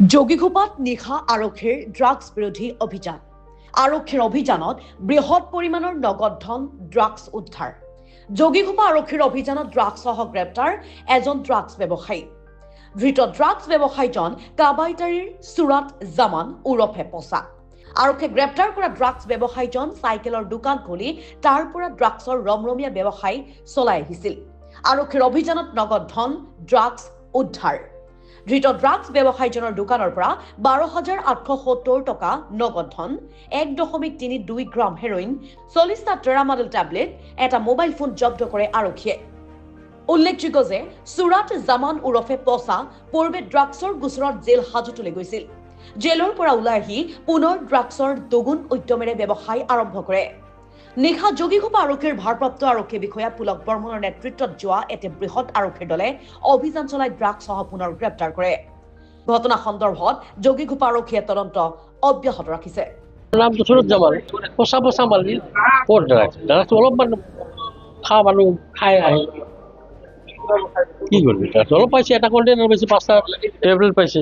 যোগীঘোপাত নিশা আৰক্ষীৰ ড্ৰাগছ বিৰোধী অভিযান। আৰক্ষীৰ অভিযানত বৃহৎ পৰিমাণৰ নগদ ধন ড্ৰাগছ উদ্ধাৰ। যোগীঘোপা আৰক্ষীৰ অভিযানত ড্ৰাগছসহ গ্ৰেপ্তাৰ এজন ড্ৰাগছ ব্যৱসায়ী। ধৃত ড্ৰাগছ ব্যৱসায়ীজন কাবাইতাৰীৰ চুৰাট জামান ওৰফে পচা। আৰক্ষীয়ে গ্ৰেপ্তাৰ কৰা ড্ৰাগছ ব্যৱসায়ীজন চাইকেলৰ দোকান খুলি তাৰ পৰা ড্ৰাগছৰ ৰমৰমীয়া ব্যৱসায় চলাই আহিছিল। আৰক্ষীৰ অভিযানত নগদ ধন ড্ৰাগছ উদ্ধাৰ। ধৃত ড্ৰাগছ ব্যৱসায়ীজনৰ দোকানৰ পৰা 12,870 টকা নগদ ধন, 1.32 গ্ৰাম হেৰইন, 40টা ট্ৰেমাডল টেবলেট, এটা মোবাইল ফোন জব্দ কৰে আৰক্ষীয়ে। উল্লেখযোগ্য যে চুৰাট জামান ওৰফে পচা পূৰ্বে ড্ৰাগছৰ গোচৰত জেল হাজতলৈ গৈছিল। জেলৰ পৰা ওলাই আহি পুনৰ ড্ৰাগছৰ দুগুণ উদ্যমেৰে ব্যৱসায় আৰম্ভ কৰে। নিশা যোগীঘোপা আৰক্ষীৰ ভাৰপ্ৰাপ্ত আৰক্ষী বিষয়া পুলক বৰ্মনৰ নেতৃত্বত যোৱা এটি বৃহৎ আৰক্ষীৰ দলে অভিযান চলাই ড্ৰাগছসহ পুনৰ গ্ৰেপ্তাৰ কৰে। ঘটনা সন্দৰ্ভত যোগীঘোপা আৰক্ষীয়ে তদন্ত অব্যাহত ৰাখিছে। নাম সুৰত জামাল পচা পচা মালি ক'ত ড্ৰাগছ অলপমান খা মানুহ খাই আহে কি কৰবি ড্ৰাগছ অলপ পাইছে, এটা কন্টেইনার পাইছে, 5টা টেবলেট পাইছে,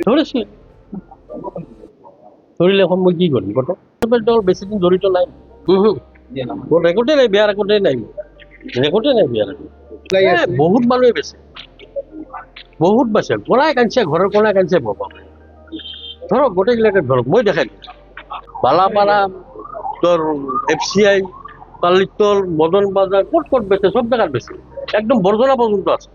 ধরেছি ধরিলে এখন মই কি করবি কত দল বেশি দিন জড়িত নাই। রেকর্ডে নাই, বেয়া রেকর্ডে নাই, রেকর্ডে নাই, বেয়া রেকর্ড। বহুত মানুহে বেছে, বহুত বেছে, কোনাই কাঞ্চে ঘরের কোনাই কাঞ্চে পাবা ধরক গোটেইগিলাকে ধরক মই দেখাই বালাপাড়া তোর FCI পালিতল মদন বাজার ক'ত ক'ত বেছে সব জায়গাত বেছে, একদম বরজলা পর্যন্ত আছে।